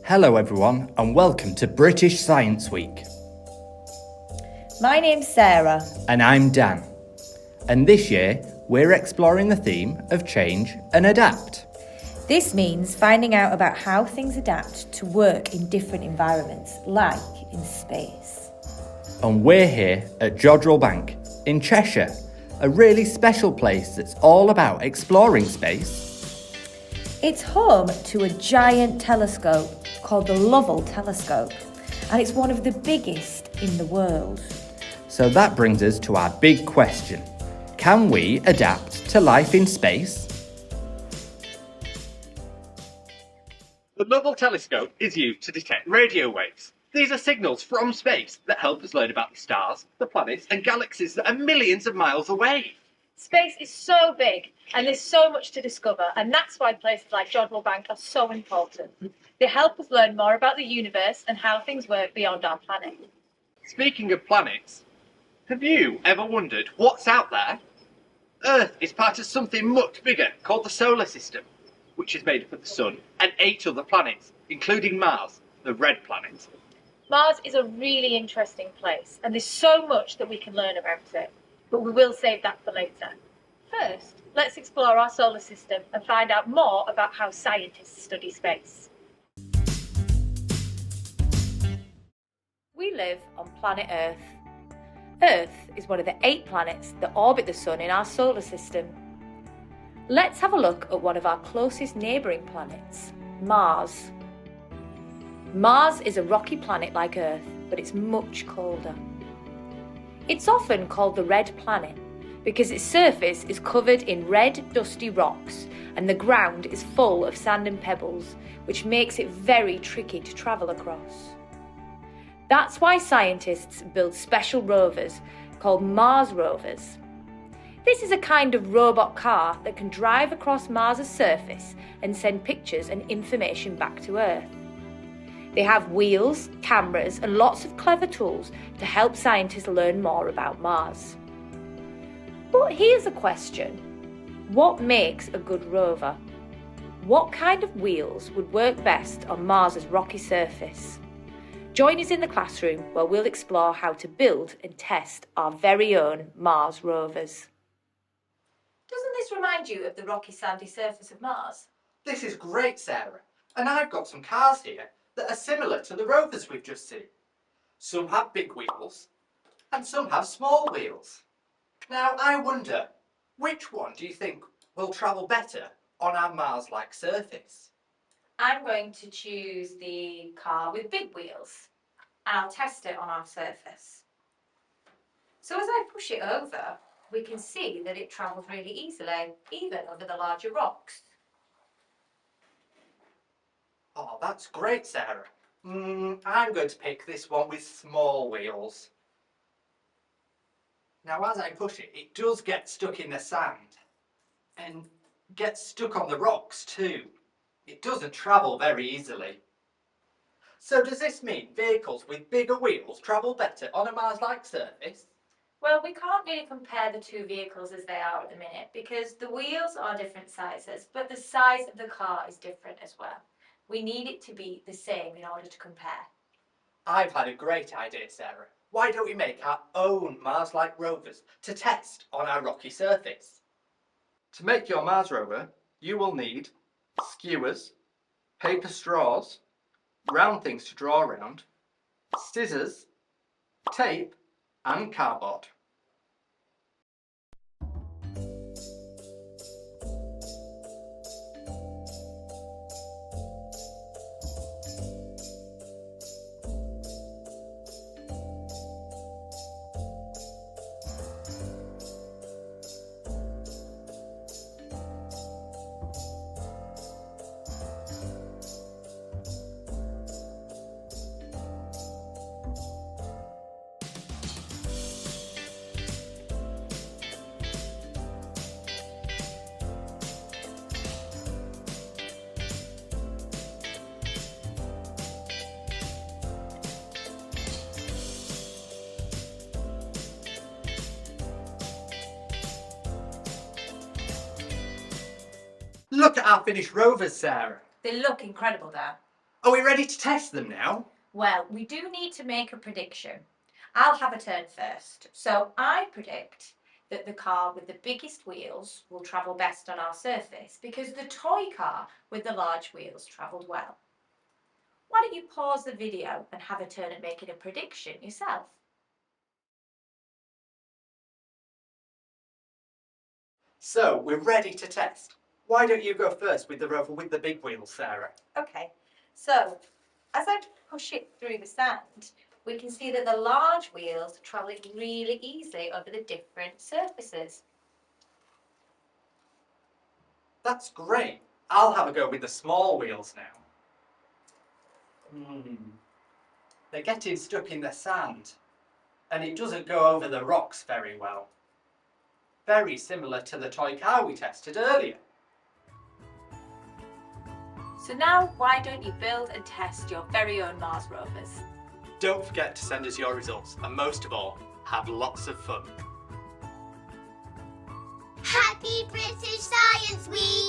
Hello everyone and welcome to British Science Week. My name's Sarah. And I'm Dan. And this year we're exploring the theme of change and adapt. This means finding out about how things adapt to work in different environments, like in space. And we're here at Jodrell Bank in Cheshire, a really special place that's all about exploring space. It's home to a giant telescope called the Lovell Telescope, and it's one of the biggest in the world. So that brings us to our big question. Can we adapt to life in space? The Lovell Telescope is used to detect radio waves. These are signals from space that help us learn about the stars, the planets and galaxies that are millions of miles away. Space is so big and there's so much to discover, and that's why places like Jodrell Bank are so important. They help us learn more about the universe and how things work beyond our planet. Speaking of planets, have you ever wondered what's out there? Earth is part of something much bigger called the solar system, which is made up of the Sun and 8 other planets, including Mars, the red planet. Mars is a really interesting place, and there's so much that we can learn about it, but we will save that for later. First, let's explore our solar system and find out more about how scientists study space. We live on planet Earth. Earth is one of the 8 planets that orbit the Sun in our solar system. Let's have a look at one of our closest neighbouring planets, Mars. Mars is a rocky planet like Earth, but it's much colder. It's often called the red planet because its surface is covered in red, dusty rocks and the ground is full of sand and pebbles, which makes it very tricky to travel across. That's why scientists build special rovers called Mars rovers. This is a kind of robot car that can drive across Mars' surface and send pictures and information back to Earth. They have wheels, cameras, and lots of clever tools to help scientists learn more about Mars. But here's a question. What makes a good rover? What kind of wheels would work best on Mars' rocky surface? Join us in the classroom where we'll explore how to build and test our very own Mars rovers. Doesn't this remind you of the rocky sandy surface of Mars? This is great, Sarah. And I've got some cars here that are similar to the rovers we've just seen. Some have big wheels and some have small wheels. Now I wonder, which one do you think will travel better on our Mars-like surface? I'm going to choose the car with big wheels and I'll test it on our surface. So as I push it over, we can see that it travels really easily, even over the larger rocks. Oh, that's great, Sarah. I'm going to pick this one with small wheels. Now as I push it, it does get stuck in the sand and gets stuck on the rocks too. It doesn't travel very easily. So does this mean vehicles with bigger wheels travel better on a Mars-like surface? Well, we can't really compare the two vehicles as they are at the minute because the wheels are different sizes, but the size of the car is different as well. We need it to be the same in order to compare. I've had a great idea, Sarah. Why don't we make our own Mars-like rovers to test on our rocky surface? To make your Mars rover, you will need skewers, paper straws, round things to draw around, scissors, tape and cardboard. Look at our finished rovers, Sarah. They look incredible, Dan. Are we ready to test them now? Well, we do need to make a prediction. I'll have a turn first. So I predict that the car with the biggest wheels will travel best on our surface because the toy car with the large wheels travelled well. Why don't you pause the video and have a turn at making a prediction yourself? So, we're ready to test. Why don't you go first with the rover with the big wheels, Sarah? Okay, so as I push it through the sand, we can see that the large wheels are travelling really easily over the different surfaces. That's great. I'll have a go with the small wheels now. They're getting stuck in the sand, and it doesn't go over the rocks very well. Very similar to the toy car we tested earlier. So now, why don't you build and test your very own Mars rovers? Don't forget to send us your results, and most of all, have lots of fun. Happy British Science Week!